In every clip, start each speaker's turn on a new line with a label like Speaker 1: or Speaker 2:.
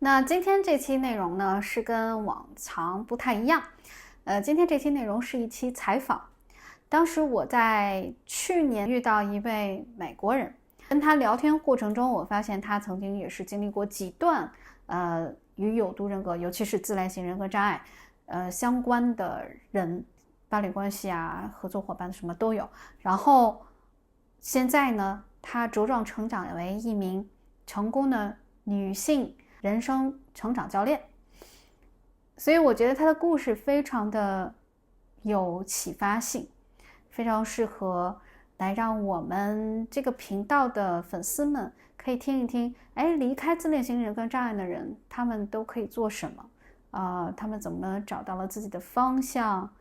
Speaker 1: 那今天这期内容呢是跟往常不太一样，今天这期内容是一期采访。当时我在去年遇到一位美国人，跟他聊天过程中，我发现他曾经也是经历过几段与有毒人格，尤其是自恋型人格障碍相关的人，伴侣关系啊、合作伙伴什么都有。然后现在呢，他茁壮成长为一名成功的女性人生成长教练，所以我觉得他的故事非常的有启发性，非常适合来让我们这个频道的粉丝们可以听一听，哎，离开自恋型人格障碍的人，他们都可以做什么？他们怎么找到了自己的方向？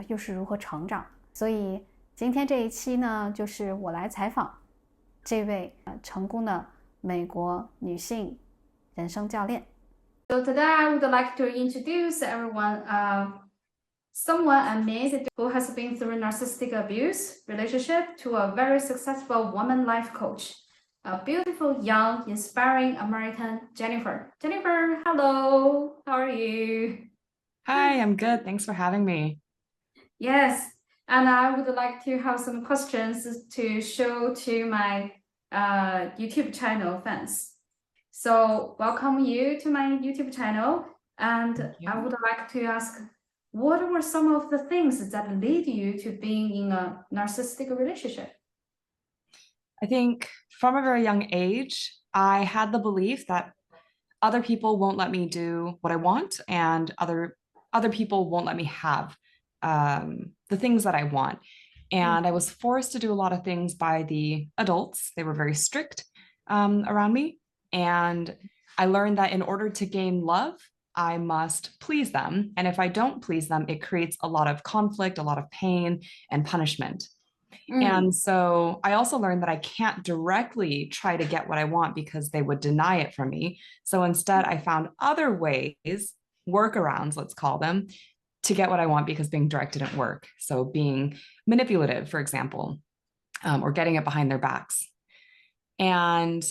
Speaker 1: 又是如何成长？所以今天这一期呢，就是我来采访这位成功的美国女性人生教练。So today I would like to introduce everyone someone I met who has been through narcissistic abuse relationship to a very successful woman life coach, a beautiful, young, inspiring American Jennifer. Jennifer, hello. How are you?
Speaker 2: Hi, I'm good. Thanks for having me.
Speaker 1: Yes, and I would like to have some questions to show to my YouTube channel fans. So welcome you to my YouTube channel, and
Speaker 2: Thank
Speaker 1: I
Speaker 2: you.
Speaker 1: would like to ask, what were some of the things that lead you to being in a narcissistic relationship?
Speaker 2: I think from a very young age, I had the belief that other people won't let me do what I want, and other people won't let me have the things that I want. And I was forced to do a lot of things by the adults. They were very strict around me. And I learned that in order to gain love, I must please them. And if I don't please them, it creates a lot of conflict, a lot of pain, and punishment. And so I also learned that I can't directly try to get what I want because they would deny it from me. So instead, I found other ways, workarounds, let's call them, to get what I want because being direct didn't work. So being manipulative, for example, or getting it behind their backs. And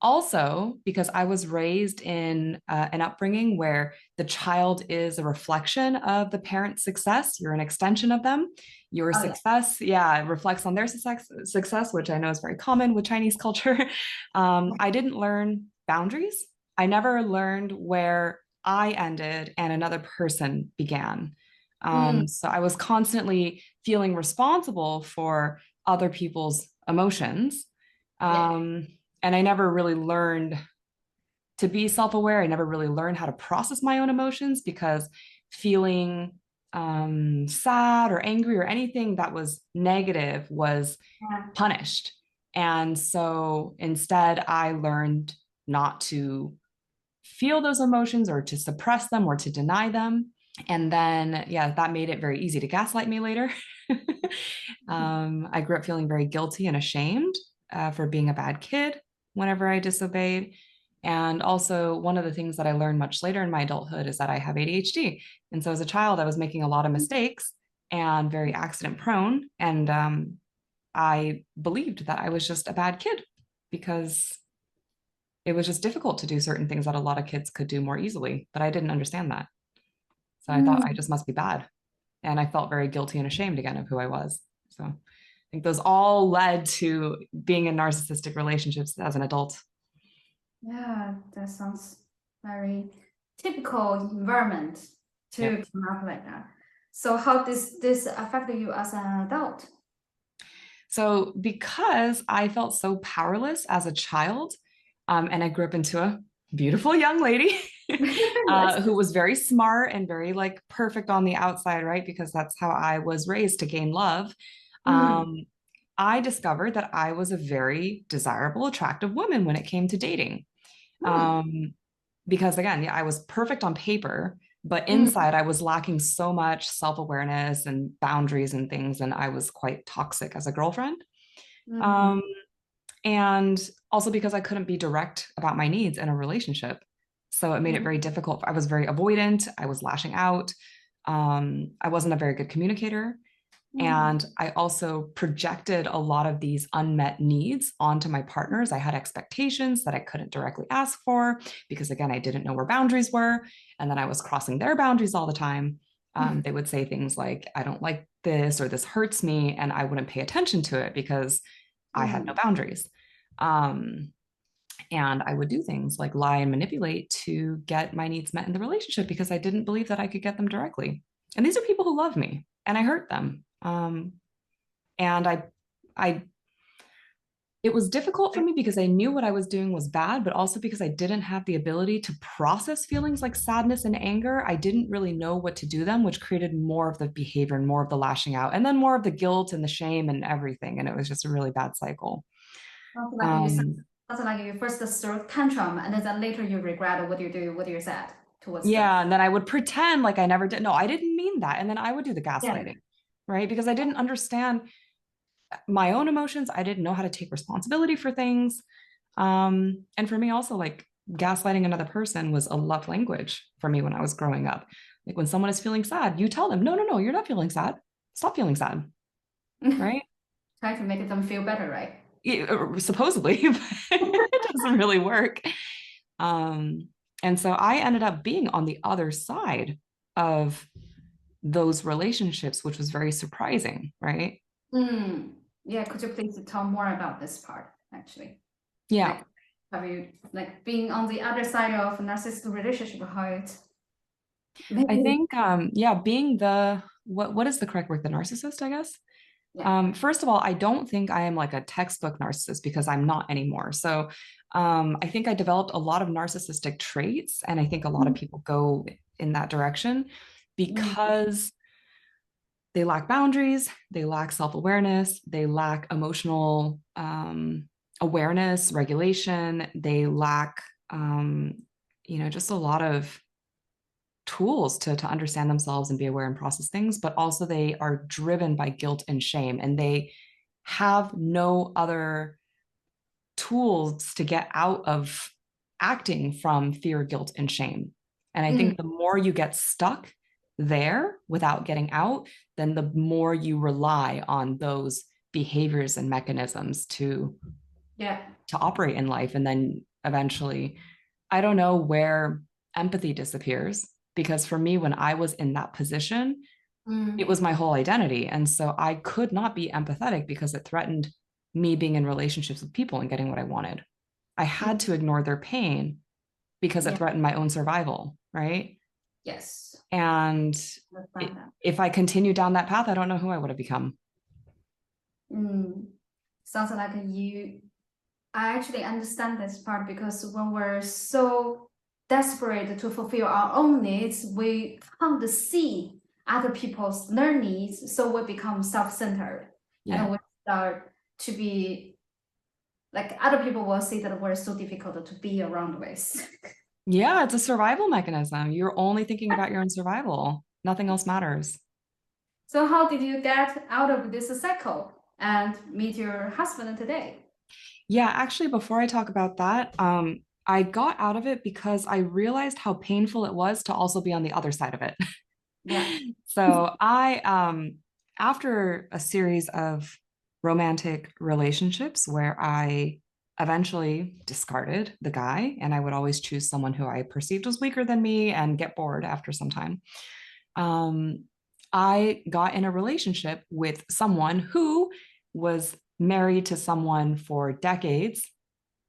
Speaker 2: also because I was raised in an upbringing where the child is a reflection of the parent's success. You're an extension of them. Your
Speaker 1: Oh, yeah.
Speaker 2: success, yeah, reflects on their success, which I know is very common with Chinese culture. I didn't learn boundaries. I never learned where I ended and another person began. So I was constantly feeling responsible for other people's emotions.
Speaker 1: Yeah.
Speaker 2: Um, and I never really learned to be self-aware. I never really learned how to process my own emotions because feeling sad or angry or anything that was negative was
Speaker 1: Yeah.
Speaker 2: punished. And so instead, I learned not to feel those emotions or to suppress them or to deny them. And then, yeah, that made it very easy to gaslight me later. I grew up feeling very guilty and ashamed for being a bad kid whenever I disobeyed. And also, one of the things that I learned much later in my adulthood is that I have ADHD. And so, as a child, I was making a lot of mistakes and very accident prone. And I believed that I was just a bad kid because it was just difficult to do certain things that a lot of kids could do more easily. But I didn't understand that. So I thought I just must be bad. And I felt very guilty and ashamed again of who I was. So I think those all led to being in narcissistic relationships as an adult.
Speaker 1: Yeah, that sounds very typical environment
Speaker 2: Yeah.
Speaker 1: to come up like that. So how does this affect you as an adult?
Speaker 2: So because I felt so powerless as a child, and I grew up into a beautiful young lady
Speaker 1: Yes.
Speaker 2: who was very smart and very like perfect on the outside, right? Because that's how I was raised to gain love. Um, I discovered that I was a very desirable, attractive woman when it came to dating. Um, because again, yeah, I was perfect on paper, but inside I was lacking so much self-awareness and boundaries and things, and I was quite toxic as a girlfriend. Um, and also because I couldn't be direct about my needs in a relationship. So it made it very difficult. I was very avoidant. I was lashing out. I wasn't a very good communicator.
Speaker 1: Mm.
Speaker 2: And I also projected a lot of these unmet needs onto my partners. I had expectations that I couldn't directly ask for because, again, I didn't know where boundaries were. And then I was crossing their boundaries all the time. They would say things like, I don't like this or this hurts me. And I wouldn't pay attention to it because I had no
Speaker 1: Mm.
Speaker 2: boundaries. Um, and I would do things like lie and manipulate to get my needs met in the relationship because I didn't believe that I could get them directly. And these are people who love me and I hurt them. And I, it was difficult for me because I knew what I was doing was bad, but also because I didn't have the ability to process feelings like sadness and anger. I didn't really know what to do them, which created more of the behavior and more of the lashing out, and then more of the guilt and the shame and everything. And it was just a really bad cycle.
Speaker 1: Sounds like you said,
Speaker 2: Um,
Speaker 1: sounds like you first throw tantrum and then later you regret what you do, what you said towards them.
Speaker 2: yeah. And then I would pretend like I never did. No, I didn't mean that. And then I would do the
Speaker 1: Yeah.
Speaker 2: gaslighting, right? Because I didn't understand my own emotions. I didn't know how to take responsibility for things. And for me, also, like gaslighting another person was a love language for me when I was growing up. Like when someone is feeling sad, you tell them, no, no, no, you're not feeling sad. Stop feeling sad, right?
Speaker 1: Try to make them feel better, right?
Speaker 2: Supposedly, but it doesn't really work. Um, and so I ended up being on the other side of those relationships, which was very surprising, right?
Speaker 1: Mm. Yeah, could you please tell more about this part, actually?
Speaker 2: Yeah.
Speaker 1: Like, have you, like, being on the other side of a narcissistic relationship, how it
Speaker 2: I
Speaker 1: maybe,
Speaker 2: think yeah, being the what is the correct word? The narcissist, I guess.
Speaker 1: yeah.
Speaker 2: First of all, I don't think I am like a textbook narcissist because I'm not anymore. So I think I developed a lot of narcissistic traits, and I think a lot of
Speaker 1: Mm.
Speaker 2: people go in that direction
Speaker 1: Mm.
Speaker 2: because they lack boundaries, they lack self-awareness, they lack emotional awareness, regulation, they lack just a lot of tools to understand themselves and be aware and process things, but also they are driven by guilt and shame, and they have no other tools to get out of acting from fear, guilt, and shame. And I
Speaker 1: Mm.
Speaker 2: think the more you get stuck there without getting out, then the more you rely on those behaviors and mechanisms
Speaker 1: Yeah.
Speaker 2: to operate in life. And then eventually, I don't know where empathy disappears because for me, when I was in that position, it
Speaker 1: Mm.
Speaker 2: was my whole identity. And so I could not be empathetic because it threatened me being in relationships with people and getting what I wanted. I
Speaker 1: Mm.
Speaker 2: had to ignore their pain because it
Speaker 1: Yeah.
Speaker 2: threatened my own survival. Right.
Speaker 1: Yes.
Speaker 2: And
Speaker 1: Understand that.
Speaker 2: if I continued down that path, I don't know who I would have become.
Speaker 1: Mm. Sounds like I actually understand this part because when we're so desperate to fulfill our own needs, we can't see other people's their needs, so we become self-centered
Speaker 2: Yeah.
Speaker 1: and we start to be like other people will see that we're so difficult to be around with.
Speaker 2: Yeah. It's a survival mechanism. You're only thinking about your own survival, nothing else matters.
Speaker 1: So how did you get out of this cycle and meet your husband today?
Speaker 2: Yeah, actually, before I talk about that, I got out of it because I realized how painful it was to also be on the other side of it.
Speaker 1: Yeah.
Speaker 2: So after a series of romantic relationships where I eventually discarded the guy, and I would always choose someone who I perceived was weaker than me and get bored after some time. Um, I got in a relationship with someone who was married to someone for decades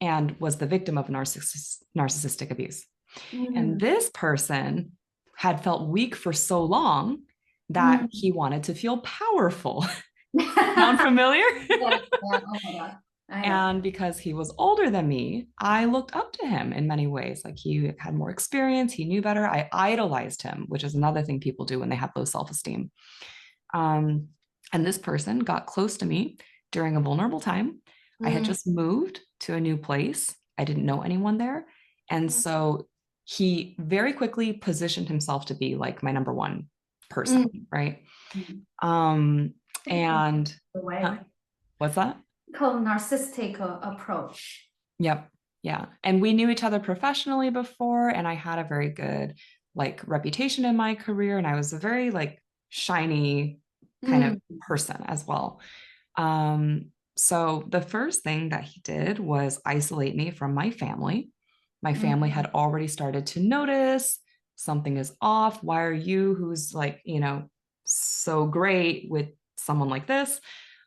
Speaker 2: and was the victim of narcissistic abuse. And
Speaker 1: Mm.
Speaker 2: this person had felt weak for so long that
Speaker 1: Mm.
Speaker 2: he wanted to feel powerful. Sound
Speaker 1: Yeah,
Speaker 2: familiar?
Speaker 1: yeah, oh my God. I know.
Speaker 2: And because he was older than me, I looked up to him in many ways. Like he had more experience, he knew better. I idolized him, which is another thing people do when they have low self esteem. Um, and this person got close to me during a vulnerable time. I had
Speaker 1: Mm.
Speaker 2: just moved to a new place, I didn't know anyone there. And so he very quickly positioned himself to be like my number one person,
Speaker 1: Mm.
Speaker 2: right?
Speaker 1: Mm.
Speaker 2: Um,
Speaker 1: Typical
Speaker 2: and
Speaker 1: way,
Speaker 2: huh,
Speaker 1: right?
Speaker 2: what's that?
Speaker 1: Typical narcissistic approach.
Speaker 2: Yep. Yeah. And we knew each other professionally before, and I had a very good like reputation in my career. And I was a very like shiny kind of
Speaker 1: Mm.
Speaker 2: person as well. So the first thing that he did was isolate me from my family. My family
Speaker 1: Mm.
Speaker 2: had already started to notice something is off. Why are you, who's like, so great with someone like this?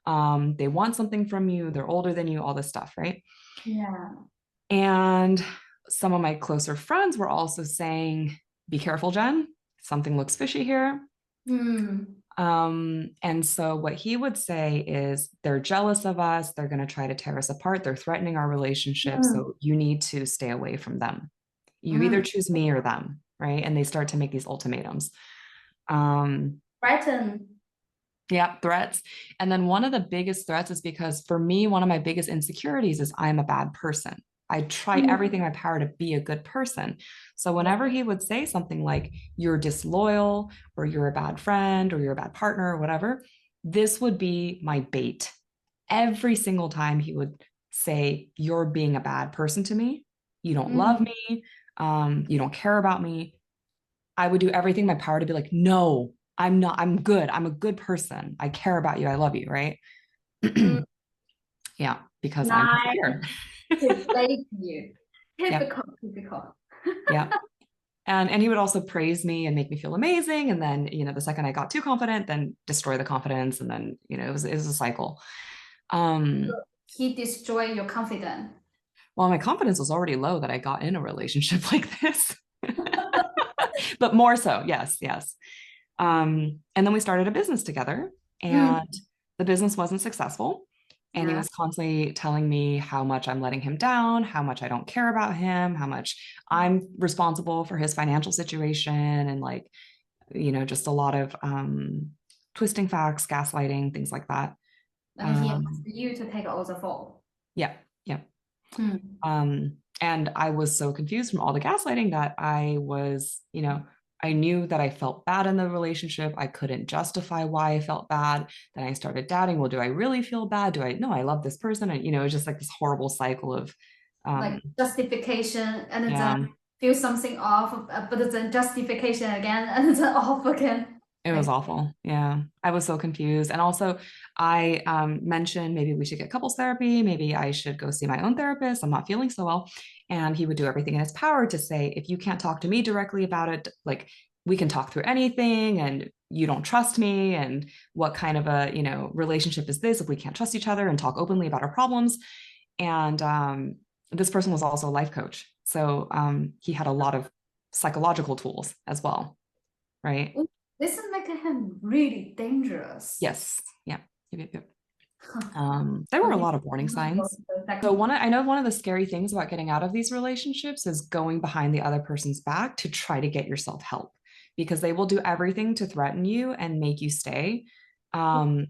Speaker 2: They want something from you, they're older than you, all this stuff, right?
Speaker 1: Yeah.
Speaker 2: And some of my closer friends were also saying, be careful, Jen, something looks fishy here.
Speaker 1: Mm.
Speaker 2: And so what he would say is they're jealous of us, they're going to try to tear us apart, they're threatening our relationship,
Speaker 1: Mm.
Speaker 2: so you need to stay away from them. You either
Speaker 1: Mm.
Speaker 2: choose me or them, right? And they start to make these ultimatums. Um,
Speaker 1: Brighton.
Speaker 2: yeah, threats. And then one of the biggest threats is because for me, one of my biggest insecurities is I'm a bad person. I try everything in my power to be a good person. So
Speaker 1: Yeah.
Speaker 2: whenever he would say something like, you're disloyal, or you're a bad friend, or you're a bad partner, or whatever, this would be my bait. Every single time he would say, you're being a bad person to me. You don't love
Speaker 1: Mm.
Speaker 2: me. You don't care about me. I would do everything in my power to be like, no, I'm not, I'm good. I'm a good person. I care about you. I love you. Right.
Speaker 1: Mm.
Speaker 2: Yeah. Because I'm
Speaker 1: Nice
Speaker 2: insecure.
Speaker 1: to play you.
Speaker 2: Yeah.
Speaker 1: Typical, typical.
Speaker 2: Yeah. And he would also praise me and make me feel amazing. And then, the second I got too confident, then destroy the confidence. And then, it was a cycle. Um,
Speaker 1: He destroyed your confidence.
Speaker 2: well, my confidence was already low that I got in a relationship like this. But more so, yes, yes. And then we started a business together,
Speaker 1: Mm.
Speaker 2: and the business wasn't successful. And he
Speaker 1: Yeah.
Speaker 2: was constantly telling me how much I'm letting him down, how much I don't care about him, how much I'm responsible for his financial situation, and like, just a lot of twisting facts, gaslighting, things like that.
Speaker 1: And he asked
Speaker 2: Um,
Speaker 1: you to take all the fault.
Speaker 2: yeah, yeah.
Speaker 1: Mm.
Speaker 2: And I was so confused from all the gaslighting that I knew that I felt bad in the relationship. I couldn't justify why I felt bad. Then I started doubting, well, do I really feel bad? Do I, no, I love this person. And, it's just like this horrible cycle of,
Speaker 1: Like justification and then
Speaker 2: yeah,
Speaker 1: feel something off, but then justification again and then off again.
Speaker 2: it was
Speaker 1: Like,
Speaker 2: awful. Yeah. I was so confused. And also, I mentioned maybe we should get couples therapy. Maybe I should go see my own therapist. I'm not feeling so well. And he would do everything in his power to say, if you can't talk to me directly about it, like we can talk through anything, and you don't trust me. And what kind of a, relationship is this if we can't trust each other and talk openly about our problems? And this person was also a life coach. So he had a lot of psychological tools as well. Right.
Speaker 1: oh, this is making him really dangerous.
Speaker 2: Yes. Yeah. Yep, yep, yep.
Speaker 1: Huh.
Speaker 2: There
Speaker 1: So
Speaker 2: were a
Speaker 1: you
Speaker 2: lot of warning
Speaker 1: want to go
Speaker 2: signs.
Speaker 1: to the
Speaker 2: So
Speaker 1: second.
Speaker 2: I know one of the scary things about getting out of these relationships is going behind the other person's back to try to get yourself help, because they will do everything to threaten you and make you stay. Um,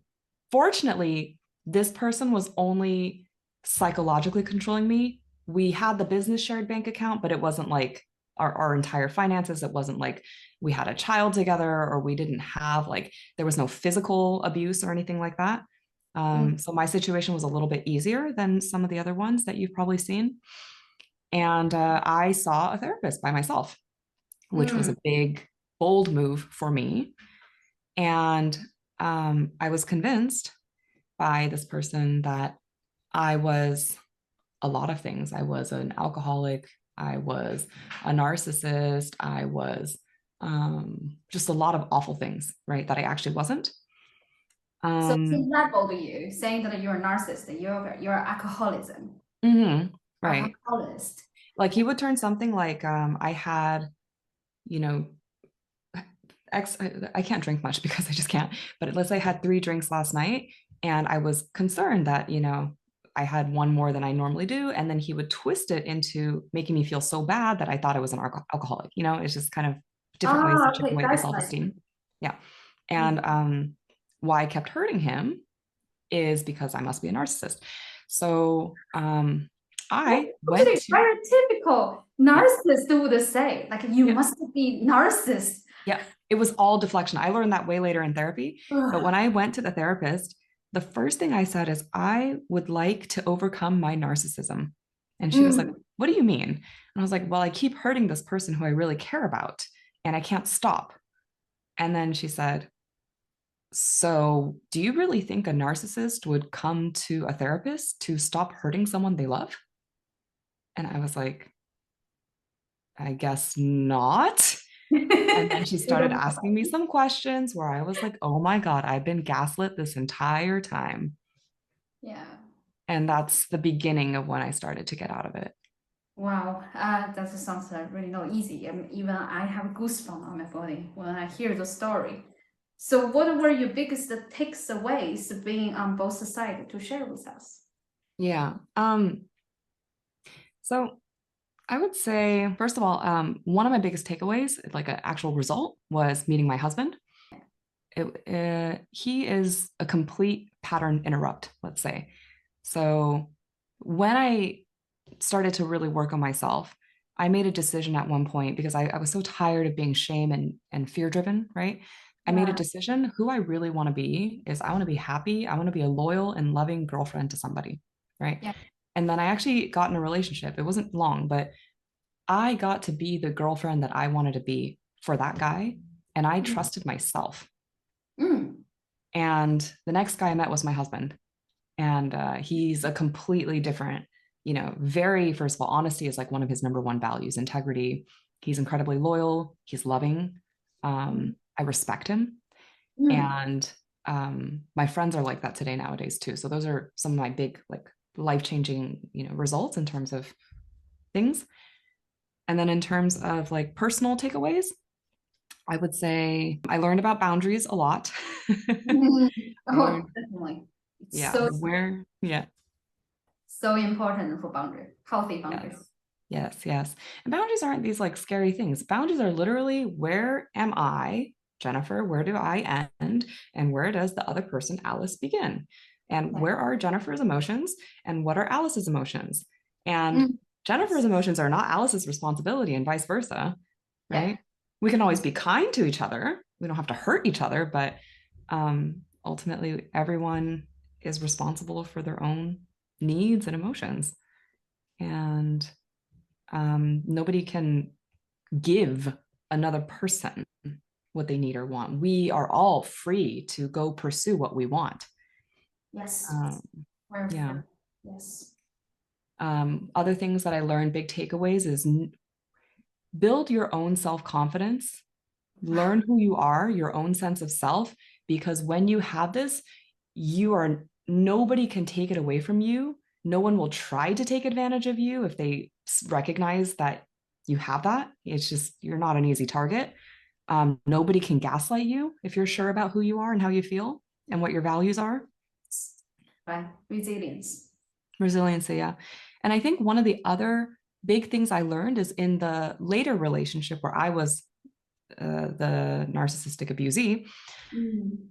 Speaker 2: Fortunately, this person was only psychologically controlling me. We had the business shared bank account, but it wasn't like our entire finances. It wasn't like we had a child together, or we didn't have like, there was no physical abuse or anything like that.
Speaker 1: Mm.
Speaker 2: So my situation was a little bit easier than some of the other ones that you've probably seen. And I saw a therapist by myself, which was
Speaker 1: Mm.
Speaker 2: a big, bold move for me. And I was convinced by this person that I was a lot of things. I was an alcoholic. I was a narcissist. I was just a lot of awful things, right? That I actually wasn't.
Speaker 1: So he
Speaker 2: Um,
Speaker 1: labeled you, saying that you're a narcissist, you're alcoholism,
Speaker 2: right.
Speaker 1: alcoholist.
Speaker 2: Like he would turn something like, I had, you know, I can't drink much because I just can't, but let's say I had 3 drinks last night, and I was concerned that, I had one more than I normally do. And then he would twist it into making me feel so bad that I thought I was an alcoholic. It's just kind of different ways to
Speaker 1: Ah,
Speaker 2: chip
Speaker 1: okay,
Speaker 2: away at the
Speaker 1: that's like,
Speaker 2: self-esteem. Yeah.
Speaker 1: mm.
Speaker 2: And why I kept hurting him is because I must be a narcissist. So
Speaker 1: That's
Speaker 2: I went
Speaker 1: actually
Speaker 2: to,
Speaker 1: very typical
Speaker 2: yeah,
Speaker 1: narcissist would say, like you
Speaker 2: yeah,
Speaker 1: must be narcissist.
Speaker 2: yeah. It was all deflection. I learned that way later in therapy. But when
Speaker 1: Ugh.
Speaker 2: I went to the therapist, the first thing I said is, I would like to overcome my narcissism. And she was like,
Speaker 1: Mm.
Speaker 2: what do you mean? And I was like, well, I keep hurting this person who I really care about, and I can't stop. And then she said, So, do you really think a narcissist would come to a therapist to stop hurting someone they love? And I was like, I guess not. And then she
Speaker 1: We
Speaker 2: started
Speaker 1: don't-
Speaker 2: asking me some questions where I was like, oh my God, I've been gaslit this entire time.
Speaker 1: Yeah.
Speaker 2: And that's the beginning of when I started to get out of it.
Speaker 1: Wow, that sounds really not easy. Even I have goosebumps on my body when I hear the story. So, what were your biggest takeaways being on both sides to share with us?
Speaker 2: Yeah. So I would say, first of all, one of my biggest takeaways, like an actual result, was meeting my husband. He is a complete pattern interrupt, let's say. So when I started to really work on myself, I made a decision at one point because I was so tired of being shame and fear driven, right? I made a
Speaker 1: Yeah,
Speaker 2: decision who I really want to be is I want to be happy. I want to be a loyal and loving girlfriend to somebody, right?
Speaker 1: yeah.
Speaker 2: And then I actually got in a relationship. It wasn't long, but I got to be the girlfriend that I wanted to be for that guy. And I
Speaker 1: Mm.
Speaker 2: trusted myself.
Speaker 1: Mm.
Speaker 2: And the next guy I met was my husband. And he's a completely different, very, first of all, honesty is like one of his number one values, integrity. He's incredibly loyal. He's loving. I respect him.
Speaker 1: Mm.
Speaker 2: And my friends are like that today nowadays too. So those are some of my big, like, life-changing, results in terms of things. And then in terms of like personal takeaways, I would say I learned about boundaries a lot.
Speaker 1: Mm.
Speaker 2: I
Speaker 1: Oh,
Speaker 2: learned,
Speaker 1: definitely. It's
Speaker 2: yeah,
Speaker 1: so
Speaker 2: yeah,
Speaker 1: so important for boundary, healthy boundaries.
Speaker 2: yes, yes, yes. And boundaries aren't these like scary things. Boundaries are literally where am I, Jennifer? Where do I end? And where does the other person, Alice, begin? And
Speaker 1: Yeah.
Speaker 2: where are Jennifer's emotions? And what are Alice's emotions? And
Speaker 1: Mm.
Speaker 2: Jennifer's
Speaker 1: Yes.
Speaker 2: emotions are not Alice's responsibility and vice versa,
Speaker 1: Yeah.
Speaker 2: right? We can always be kind to each other. We don't have to hurt each other, but ultimately, everyone is responsible for their own needs and emotions. And nobody can give another person what they need or want. We are all free to go pursue what we want.
Speaker 1: Yes.
Speaker 2: Um,
Speaker 1: Very
Speaker 2: yeah.
Speaker 1: fair. Yes.
Speaker 2: Other things that I learned, big takeaways, is build your own self confidence, learn who you are, your own sense of self, because when you have this, nobody can take it away from you. No one will try to take advantage of you if they recognize that you have that. It's just, you're not an easy target. Nobody can gaslight you if you're sure about who you are and how you feel and what your values are.
Speaker 1: Right. Resilience.
Speaker 2: Resiliency, yeah. And I think one of the other big things I learned is in the later relationship where I was the narcissistic abusee.
Speaker 1: Mm.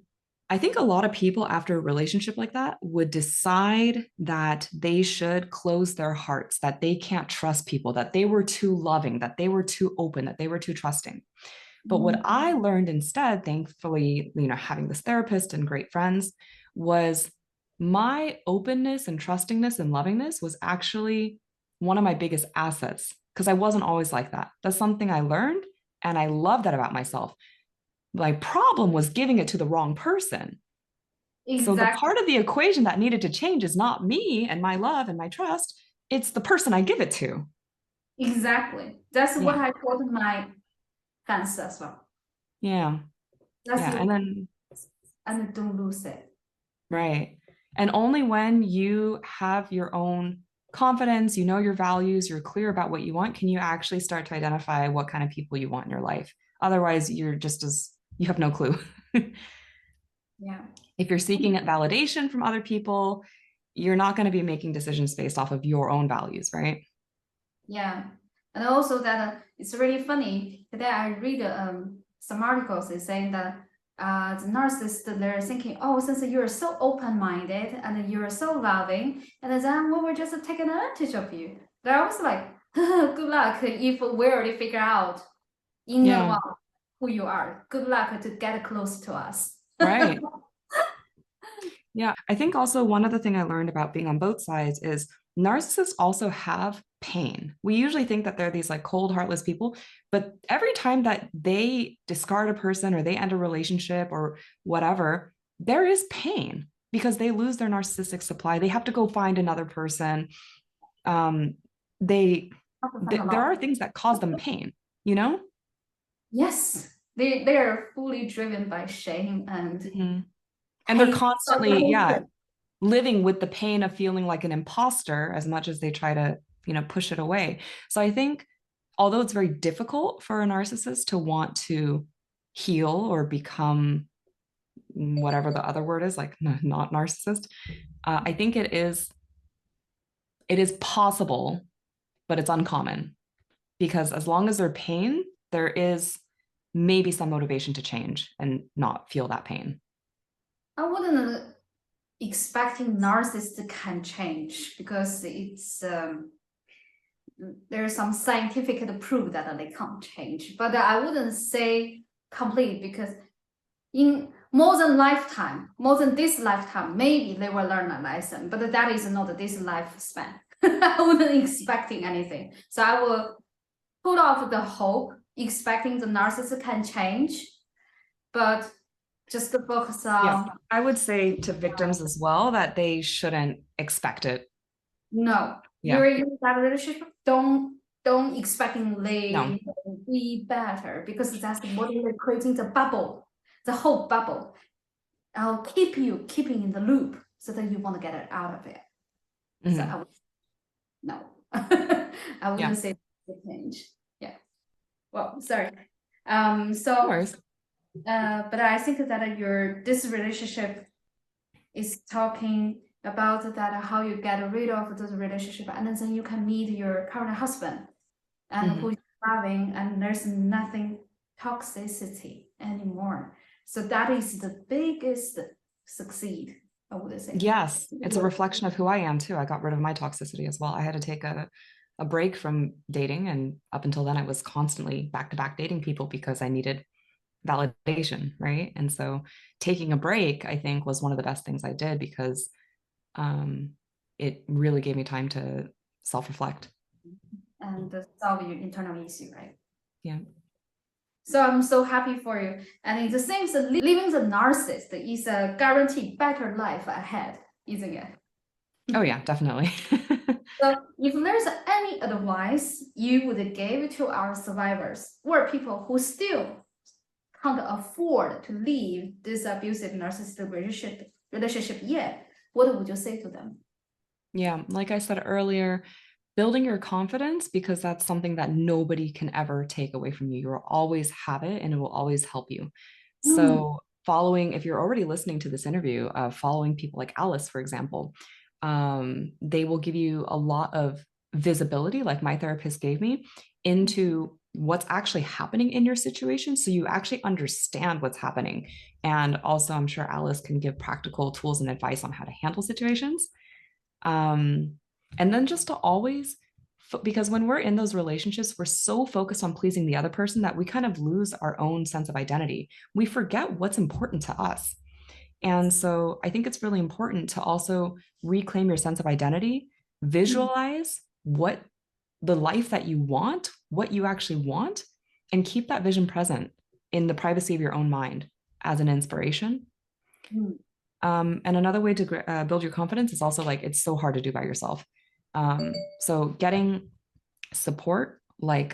Speaker 2: I think a lot of people after a relationship like that would decide that they should close their hearts, that they can't trust people, that they were too loving, that they were too open, that they were too trusting. But what
Speaker 1: Mm.
Speaker 2: I learned instead, thankfully, having this therapist and great friends, was my openness and trustingness and lovingness was actually one of my biggest assets because I wasn't always like that. That's something I learned, and I love that about myself. My problem was giving it to the wrong person. So the
Speaker 1: Exactly.
Speaker 2: part of the equation that needed to change is not me and my love and my trust, it's the person I give it to.
Speaker 1: Exactly. That's what
Speaker 2: Yeah.
Speaker 1: I told my fans as well.
Speaker 2: Yeah.
Speaker 1: That's
Speaker 2: Yeah. And then,
Speaker 1: and don't lose it.
Speaker 2: right. And only when you have your own confidence, you know your values, you're clear about what you want, can you actually start to identify what kind of people you want in your life. Otherwise, you have no clue.
Speaker 1: Yeah.
Speaker 2: If you're seeking validation from other people, you're not going to be making decisions based off of your own values, right?
Speaker 1: Yeah. And also that it's really funny. Today I read some articles is saying that the narcissist they're thinking, oh, since you're so open-minded and you're so loving, and then we will just take advantage of you. But I was like, good luck if we already figure out in
Speaker 2: Yeah,
Speaker 1: advance who you are. Good luck to get close to us.
Speaker 2: right. Yeah, I think also one other thing I learned about being on both sides is narcissists also have pain. We usually think that they're these like cold, heartless people, but every time that they discard a person or they end a relationship or whatever, there is pain because they lose their narcissistic supply. They have to go find another person. Um, they
Speaker 1: Have to find a
Speaker 2: there
Speaker 1: lot.
Speaker 2: are things that cause them pain, you know?
Speaker 1: Yes, they are fully driven by shame and
Speaker 2: Mhm. And they're
Speaker 1: pain.
Speaker 2: constantly, yeah, living with the pain of feeling like an imposter as much as they try to, push it away. So I think although it's very difficult for a narcissist to want to heal or become whatever the other word is, like not narcissist, I think it is possible, but it's uncommon because as long as there's pain, there is maybe some motivation to change and not feel that pain.
Speaker 1: I wouldn't expecting narcissists can change because there's some scientific proof that they can't change. But I wouldn't say complete because in more than this lifetime, maybe they will learn a lesson, but that is not this lifespan. I wouldn't expecting anything. So I will put off the hope, expecting the narcissist can change, but just to focus
Speaker 2: Yeah,
Speaker 1: on
Speaker 2: I would say to victims as well that they shouldn't expect it.
Speaker 1: no,
Speaker 2: Yeah,
Speaker 1: you're in that relationship. Don't expecting
Speaker 2: no.
Speaker 1: they will be better because that's what they're creating the bubble, the whole bubble. I'll keep you keeping in the loop so that you want to get it out of it. So I
Speaker 2: Mhm.
Speaker 1: would no, I
Speaker 2: Yeah,
Speaker 1: wouldn't say the change. Yeah. Well, sorry.
Speaker 2: no
Speaker 1: So
Speaker 2: worries.
Speaker 1: but I think that this relationship is talking about that how you get rid of this relationship and then you can meet your current husband and who
Speaker 2: Mhm.
Speaker 1: is loving and there's nothing toxicity anymore. So that is the biggest succeed, I would say.
Speaker 2: Yes, it's a reflection of who I am too. I got rid of my toxicity as well. I had to take a break from dating, and up until then, I was constantly back to back dating people because I needed validation, right? And so taking a break, I think, was one of the best things I did because um, it really gave me time to self-reflect.
Speaker 1: And solve your internal issue, right?
Speaker 2: Yeah.
Speaker 1: So I'm so happy for you. And it seems that living the narcissist is a guaranteed better life ahead, isn't it?
Speaker 2: Oh yeah, definitely.
Speaker 1: So if there's any advice you would give to our survivors or people who still can't afford to leave this abusive narcissistic relationship yet, what would you say to them?
Speaker 2: Yeah, like I said earlier, building your confidence because that's something that nobody can ever take away from you. You'll always have it and it will always help you.
Speaker 1: Mm,
Speaker 2: So, following, if you're already listening to this interview, following people like Alice, for example, they will give you a lot of visibility, like my therapist gave me, into what's actually happening in your situation. So you actually understand what's happening. And also, I'm sure Alice can give practical tools and advice on how to handle situations. And then just to always, because when we're in those relationships, we're so focused on pleasing the other person that we kind of lose our own sense of identity. We forget what's important to us. And so I think it's really important to also reclaim your sense of identity, visualize what the life that you want, what you actually want, and keep that vision present in the privacy of your own mind as an inspiration.
Speaker 1: mm.
Speaker 2: And another way to build your confidence is also like it's so hard to do by yourself. So getting support, like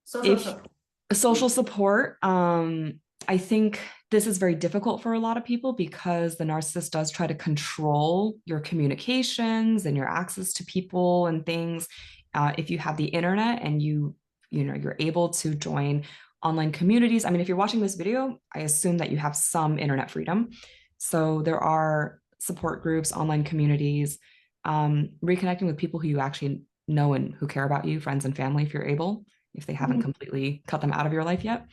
Speaker 1: Social
Speaker 2: if
Speaker 1: support.
Speaker 2: social support, I think this is very difficult for a lot of people because the narcissist does try to control your communications and your access to people and things. If you have the internet and you're able to join online communities. I mean, if you're watching this video, I assume that you have some internet freedom. So there are support groups, online communities, reconnecting with people who you actually know and who care about you, friends and family, if you're able, if they haven't
Speaker 1: Mm.
Speaker 2: completely cut them out of your life yet.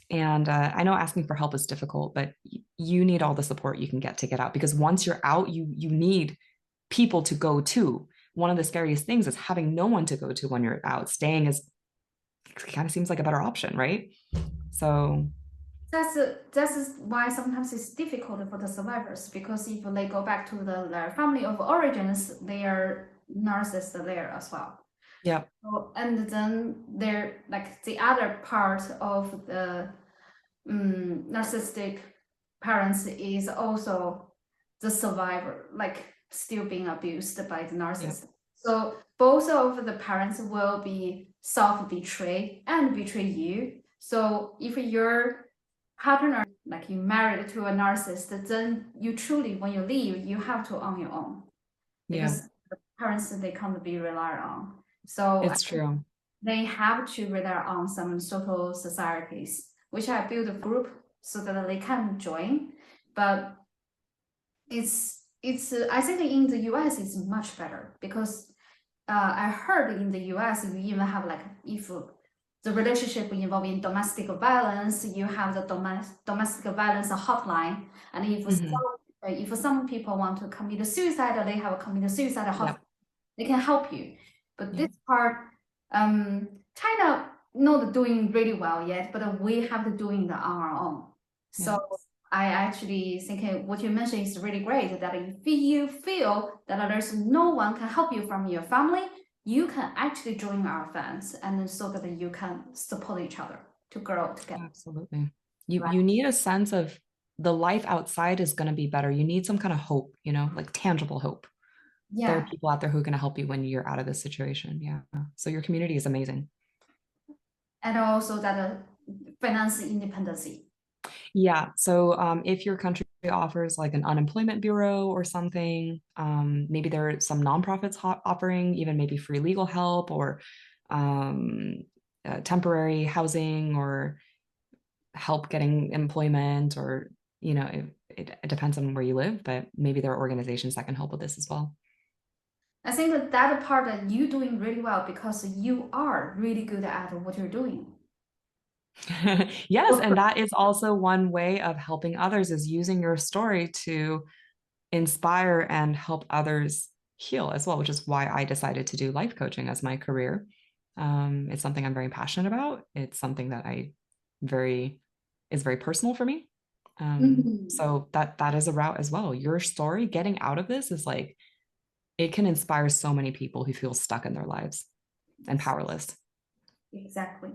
Speaker 2: And I know asking for help is difficult, but you need all the support you can get to get out because once you're out, you need people to go to. One of the scariest things is having no one to go to when you're out. Staying is kind of seems like a better option, right? So
Speaker 1: That's why sometimes it's difficult for the survivors because if they go back to their family of origins, they are narcissists there as well.
Speaker 2: yeah.
Speaker 1: So, and then they're like the other part of the narcissistic parents is also the survivor, like still being abused by the narcissist.
Speaker 2: Yep.
Speaker 1: So both of the parents will be self-betray and betray you. So if your partner, like you married to a narcissist, then you truly, when you leave, you have to on your own
Speaker 2: Yeah,
Speaker 1: because the parents they can't be relied on. So
Speaker 2: it's true.
Speaker 1: they have to rely on some social societies, which I build a group so that they can join. But it's I think in the US it's much better because I heard in the US you even have like if the relationship involving domestic violence, you have the domestic violence hotline, and if some people want to commit suicide, they have a commit suicide hotline.
Speaker 2: Yep.
Speaker 1: They can help you. But
Speaker 2: Yep.
Speaker 1: this part, China not doing really well yet, but we have to doing it on our own. So
Speaker 2: Yeah.
Speaker 1: I actually think what you mentioned is really great. That if you feel that there's no one can help you from your family, you can actually join our fans, and so that you can support each other to grow together.
Speaker 2: Absolutely. You
Speaker 1: Right?
Speaker 2: you need a sense of the life outside is going to be better. You need some kind of hope, like tangible hope. There are
Speaker 1: Yeah,
Speaker 2: people out there who are going to help you when you're out of this situation. Yeah. So your community is amazing.
Speaker 1: and also that finance independency.
Speaker 2: Yeah. So if your country offers like an unemployment bureau or something, maybe there are some nonprofits offering even maybe free legal help or um, temporary housing or help getting employment or, it depends on where you live, but maybe there are organizations that can help with this as well.
Speaker 1: I think that part that you doing really well because you are really good at what you're doing.
Speaker 2: Yes, and that is also one way of helping others is using your story to inspire and help others heal as well, which is why I decided to do life coaching as my career. It's something I'm very passionate about. It's something that is very personal for me.
Speaker 1: Mhm.
Speaker 2: So that is a route as well. Your story, getting out of this is like it can inspire so many people who feel stuck in their lives and
Speaker 1: Yes,
Speaker 2: powerless.
Speaker 1: exactly.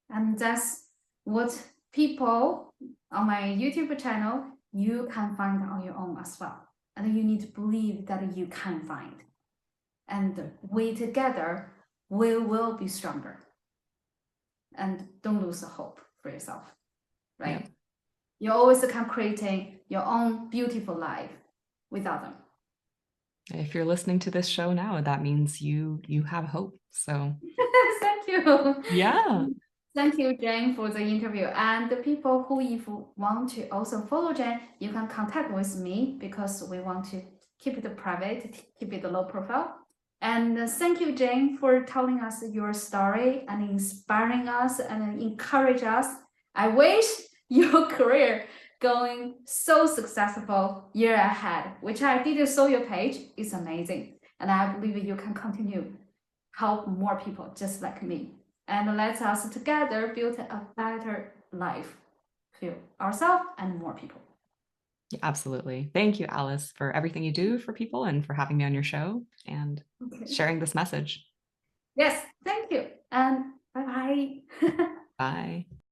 Speaker 1: And that's what people on my YouTube channel you can find on your own as well. And you need to believe that you can find. And we together, we will be stronger. And don't lose the hope for yourself,
Speaker 2: Yeah.
Speaker 1: right? You always can creating your own beautiful life without them.
Speaker 2: If you're listening to this show now, that means you have hope. So
Speaker 1: Thank you.
Speaker 2: yeah.
Speaker 1: Thank you, Jane, for the interview. And the people who, if you want to also follow Jane, you can contact with me because we want to keep it private, keep it low profile. And thank you, Jane, for telling us your story and inspiring us and encourage us. I wish your career going so successful year ahead, which I did saw your page. It's amazing. And I believe you can continue help more people just like me. And let us together build a better life for ourselves and more people.
Speaker 2: Absolutely. Thank you, Alice, for everything you do for people and for having me on your show and
Speaker 1: Okay.
Speaker 2: sharing this message.
Speaker 1: Yes, thank you. And bye bye.
Speaker 2: Bye.